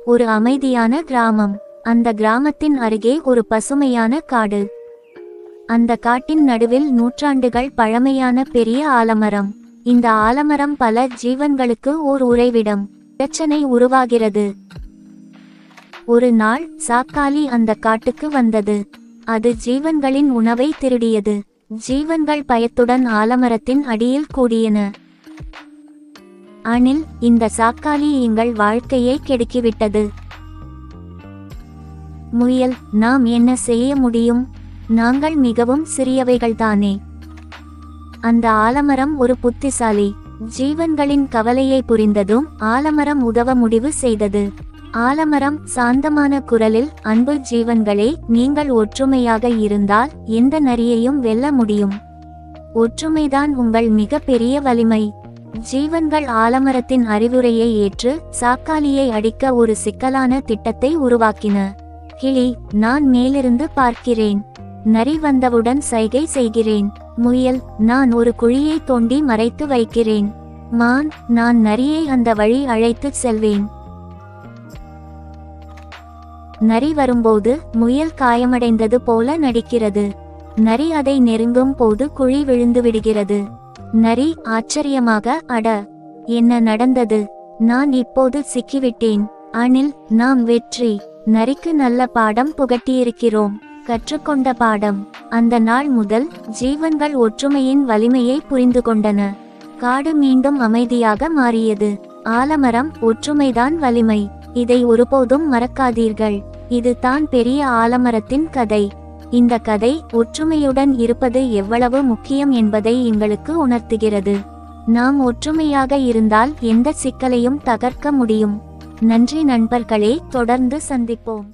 ஒரு அமைதியான கிராமம். அந்த கிராமத்தின் அருகே ஒரு பசுமையான காடு. அந்த காட்டின் நடுவில் நூற்றாண்டுகள் பழமையான பெரிய ஆலமரம். இந்த ஆலமரம் பல ஜீவன்களுக்கு ஓர் உறைவிடம். பிரச்சனை உருவாகிறது. ஒரு நாள் சாக்காலி அந்த காட்டுக்கு வந்தது. அது ஜீவன்களின் உணவை திருடியது. ஜீவன்கள் பயத்துடன் ஆலமரத்தின் அடியில் கூடியன. அணில், இந்த சாக்காலி எங்கள் வாழ்க்கையை கெடுக்கிவிட்டது. முயல், நாம் என்ன செய்ய முடியும்? நாங்கள் மிகவும் சிறியவைகள்தானே. அந்த ஆலமரம் ஒரு புத்திசாலி. ஜீவன்களின் கவலையை புரிந்ததும் ஆலமரம் உதவ முடிவு செய்தது. ஆலமரம் சாந்தமான குரலில், அன்பு ஜீவன்களே, நீங்கள் ஒற்றுமையாக இருந்தால் எந்த நரியையும் வெல்ல முடியும். ஒற்றுமைதான் உங்கள் மிக பெரிய வலிமை. ஜீவன்கள் ஆலமரத்தின் அறிவுரையை ஏற்று சாக்காலியை அடிக்க ஒரு சிக்கலான திட்டத்தை உருவாக்கின. கிளி, நான் மேலிருந்து பார்க்கிறேன். நரி வந்தவுடன் சைகை செய்கிறேன். முயல், நான் ஒரு குழியை தோண்டி மறைத்து வைக்கிறேன். மான், நான் நரியை அந்த வழி அழைத்துச் செல்வேன். நரி வரும்போது முயல் காயமடைந்தது போல நடிக்கிறது. நரி அதை நெருங்கும் போது குழி விழுந்து விடுகிறது. நரி ஆச்சரியமாக, அட, என்ன நடந்தது? நான் இப்போது சிக்கிவிட்டேன். அணில், நாம் வெற்றி. நரிக்கு நல்ல பாடம் புகட்டியிருக்கிறோம். கற்றுக்கொண்ட பாடம். அந்த நாள் முதல் ஜீவன்கள் ஒற்றுமையின் வலிமையை புரிந்து கொண்டன. காடு மீண்டும் அமைதியாக மாறியது. ஆலமரம், ஒற்றுமைதான் வலிமை. இதை ஒருபோதும் மறக்காதீர்கள். இது தான் பெரிய ஆலமரத்தின் கதை. இந்த கதை ஒற்றுமையுடன் இருப்பது எவ்வளவு முக்கியம் என்பதை எங்களுக்கு உணர்த்துகிறது. நாம் ஒற்றுமையாக இருந்தால் எந்த சிக்கலையும் தகர்க்க முடியும். நன்றி நண்பர்களே, தொடர்ந்து சந்திப்போம்.